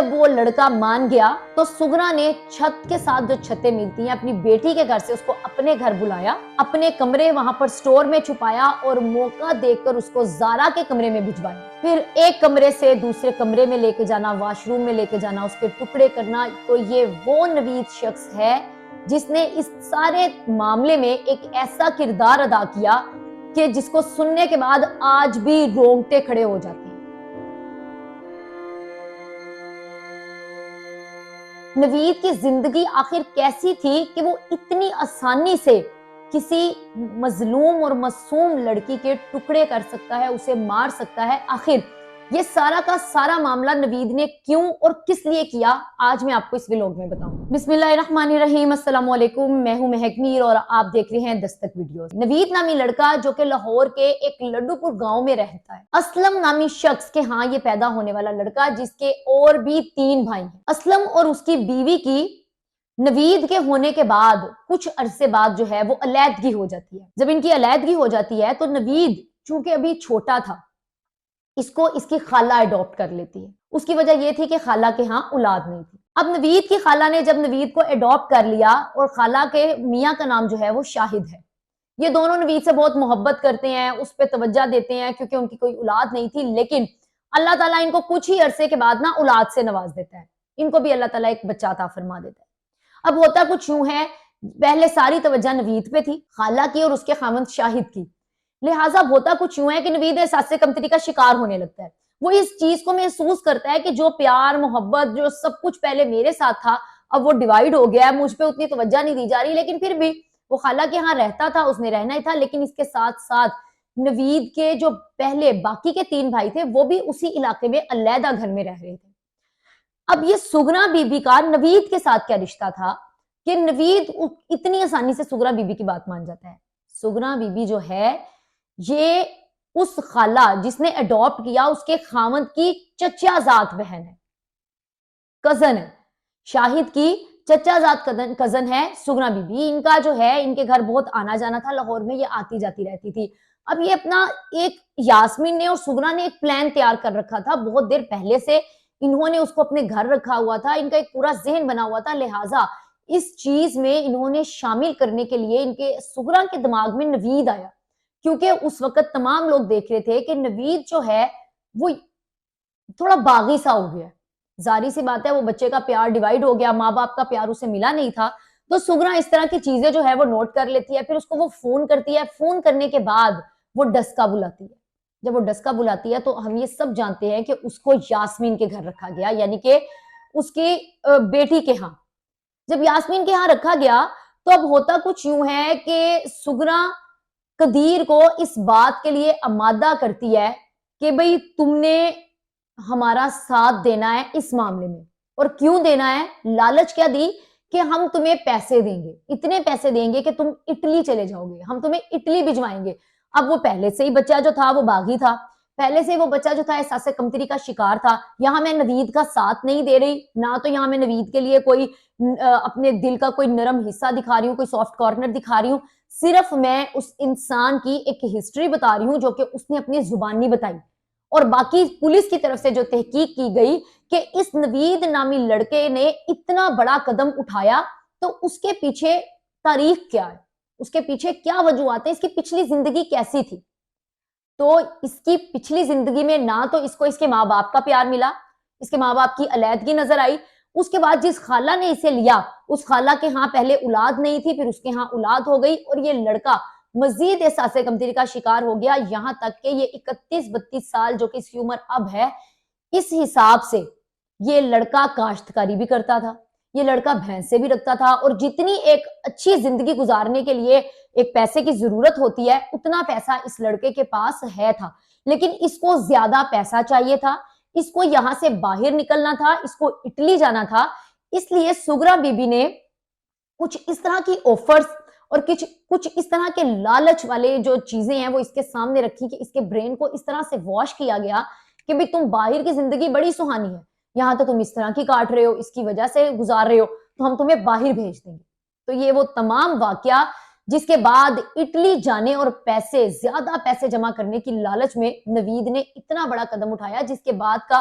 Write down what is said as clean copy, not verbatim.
جب وہ لڑکا مان گیا تو سگنا نے چھت کے ساتھ جو چھتیں ملتی ہیں اپنی بیٹی کے گھر سے اس کو اپنے گھر بلایا، اپنے کمرے وہاں پر سٹور میں چھپایا اور موقع دیکھ کر اس کو زارا کے کمرے میں بھجوایا۔ پھر ایک کمرے سے دوسرے کمرے میں لے کے جانا، واش روم میں لے کے جانا، اس کے ٹکڑے کرنا۔ تو یہ وہ نوید شخص ہے جس نے اس سارے معاملے میں ایک ایسا کردار ادا کیا کہ جس کو سننے کے بعد آج بھی رونگٹے کھڑے ہو جاتے ہیں۔ نوید کی زندگی آخر کیسی تھی کہ وہ اتنی آسانی سے کسی مظلوم اور معصوم لڑکی کے ٹکڑے کر سکتا ہے، اسے مار سکتا ہے؟ آخر یہ سارا کا سارا معاملہ نوید نے کیوں اور کس لیے کیا، آج میں آپ کو اس ویلوگ میں بتاؤں۔ بسم اللہ الرحمن الرحیم، السلام علیکم، میں ہوں مہک میر اور آپ دیکھ رہے ہیں دستک ویڈیوز۔ نوید نامی لڑکا جو کہ لاہور کے ایک لڈو پور گاؤں میں رہتا ہے، اسلم نامی شخص کے ہاں یہ پیدا ہونے والا لڑکا جس کے اور بھی 3 بھائی ہیں۔ اسلم اور اس کی بیوی کی نوید کے ہونے کے بعد کچھ عرصے بعد جو ہے وہ علیحدگی ہو جاتی ہے۔ جب ان کی علیحدگی ہو جاتی ہے تو نوید چونکہ ابھی چھوٹا تھا، اس کو اس کی خالہ اڈاپٹ کر لیتی ہے۔ اس کی وجہ یہ تھی کہ خالہ کے ہاں اولاد نہیں تھی۔ اب نوید کی خالہ نے جب نوید کو اڈاپٹ کر لیا، اور خالہ کے میاں کا نام جو ہے وہ شاہد ہے، یہ دونوں نوید سے بہت محبت کرتے ہیں، اس پہ توجہ دیتے ہیں کیونکہ ان کی کوئی اولاد نہیں تھی، لیکن اللہ تعالیٰ ان کو کچھ ہی عرصے کے بعد نا اولاد سے نواز دیتا ہے، ان کو بھی اللہ تعالیٰ ایک بچہ عطا فرما دیتا ہے۔ اب ہوتا کچھ یوں ہے، پہلے ساری توجہ نوید پہ تھی، خالہ کی اور اس کے خاوند شاہد کی، لہٰذا ہوتا کچھ یوں ہے کہ نوید احساس کمتری کا شکار ہونے لگتا ہے۔ وہ اس چیز کو محسوس کرتا ہے کہ جو پیار محبت جو سب کچھ پہلے میرے ساتھ تھا اب وہ ڈیوائیڈ ہو گیا ہے، مجھ پہ اتنی توجہ نہیں دی جا رہی، لیکن پھر بھی وہ خالہ کے ہاں رہتا تھا، اس نے رہنا ہی تھا، لیکن اس کے ساتھ ساتھ نوید کے جو پہلے باقی کے 3 بھائی تھے وہ بھی اسی علاقے میں علیحدہ گھر میں رہ رہے تھے۔ اب یہ سگنا بی بی کا نوید کے ساتھ کیا رشتہ تھا کہ نوید اتنی آسانی سے سگنا بی بی کی بات مان جاتا ہے۔ سگنا بی بی جو ہے یہ اس خالہ جس نے اڈاپٹ کیا اس کے خاوند کی چچا زاد بہن ہے، کزن ہے، شاہد کی چچا زاد کزن ہے سگنا بی بی۔ ان کا جو ہے ان کے گھر بہت آنا جانا تھا، لاہور میں یہ آتی جاتی رہتی تھی۔ اب یہ اپنا ایک یاسمین نے اور سگنا نے ایک پلان تیار کر رکھا تھا بہت دیر پہلے سے، انہوں نے اس کو اپنے گھر رکھا ہوا تھا، ان کا ایک پورا ذہن بنا ہوا تھا، لہٰذا اس چیز میں انہوں نے شامل کرنے کے لیے ان کے سگنا کے دماغ میں نوید آیا، کیونکہ اس وقت تمام لوگ دیکھ رہے تھے کہ نوید جو ہے وہ تھوڑا باغی سا ہو گیا، ظاہری سی بات ہے وہ بچے کا پیار ڈیوائیڈ ہو گیا، ماں باپ کا پیار اسے ملا نہیں تھا، تو سگنا اس طرح کی چیزیں جو ہے وہ نوٹ کر لیتی ہے، پھر اس کو وہ فون کرتی ہے، فون کرنے کے بعد وہ ڈسکا بلاتی ہے۔ جب وہ ڈسکا بلاتی ہے تو ہم یہ سب جانتے ہیں کہ اس کو یاسمین کے گھر رکھا گیا، یعنی کہ اس کی بیٹی کے ہاں۔ جب یاسمین کے ہاں رکھا گیا تو اب ہوتا کچھ یوں ہے کہ سگنا قدیر کو اس بات کے لیے آمادہ کرتی ہے کہ بھئی تم نے ہمارا ساتھ دینا ہے اس معاملے میں، اور کیوں دینا ہے؟ لالچ کیا دی کہ ہم تمہیں پیسے دیں گے، اتنے پیسے دیں گے کہ تم اٹلی چلے جاؤ گے، ہم تمہیں اٹلی بھجوائیں گے۔ اب وہ پہلے سے ہی بچہ جو تھا وہ باغی تھا، پہلے سے وہ بچہ جو تھا احساس کمتری کا شکار تھا، یہاں میں نوید کا ساتھ نہیں دے رہی، نہ تو یہاں میں نوید کے لیے کوئی اپنے دل کا کوئی نرم حصہ دکھا رہی ہوں، کوئی سافٹ کارنر دکھا رہی ہوں، صرف میں اس انسان کی ایک ہسٹری بتا رہی ہوں جو کہ اس نے اپنی زبانی بتائی، اور باقی پولیس کی طرف سے جو تحقیق کی گئی کہ اس نوید نامی لڑکے نے اتنا بڑا قدم اٹھایا تو اس کے پیچھے تاریخ کیا ہے، اس کے پیچھے کیا وجوہات ہیں، اس کی پچھلی زندگی کیسی تھی۔ تو اس کی پچھلی زندگی میں نہ تو اس کو اس کے ماں باپ کا پیار ملا، اس کے ماں باپ کی علیحدگی نظر آئی، اس کے بعد جس خالہ نے اسے لیا اس خالہ کے ہاں پہلے اولاد نہیں تھی، پھر اس کے ہاں اولاد ہو گئی، اور یہ لڑکا مزید احساس کمتری کا شکار ہو گیا، یہاں تک کہ یہ 31-32 سال جو کہ اس کی عمر اب ہے، اس حساب سے یہ لڑکا کاشتکاری بھی کرتا تھا، یہ لڑکا بھینسیں بھی رکھتا تھا، اور جتنی ایک اچھی زندگی گزارنے کے لیے ایک پیسے کی ضرورت ہوتی ہے اتنا پیسہ اس لڑکے کے پاس ہے تھا، لیکن اس کو زیادہ پیسہ چاہیے تھا، اس کو یہاں سے باہر نکلنا تھا، اس کو اٹلی جانا تھا، اس لیے سگنا بی بی نے کچھ اس طرح کی آفرز اور کچھ اس طرح کے لالچ والے جو چیزیں ہیں وہ اس کے سامنے رکھی کہ اس کے برین کو اس طرح سے واش کیا گیا کہ بھی تم باہر کی زندگی بڑی سہانی ہے، یہاں تو تم اس طرح کی کاٹ رہے ہو، اس کی وجہ سے گزار رہے ہو، تو ہم تمہیں باہر بھیج دیں گے۔ تو یہ وہ تمام واقعہ جس کے بعد اٹلی جانے اور زیادہ پیسے جمع کرنے کی لالچ میں نوید نے اتنا بڑا قدم اٹھایا، جس کے بعد کا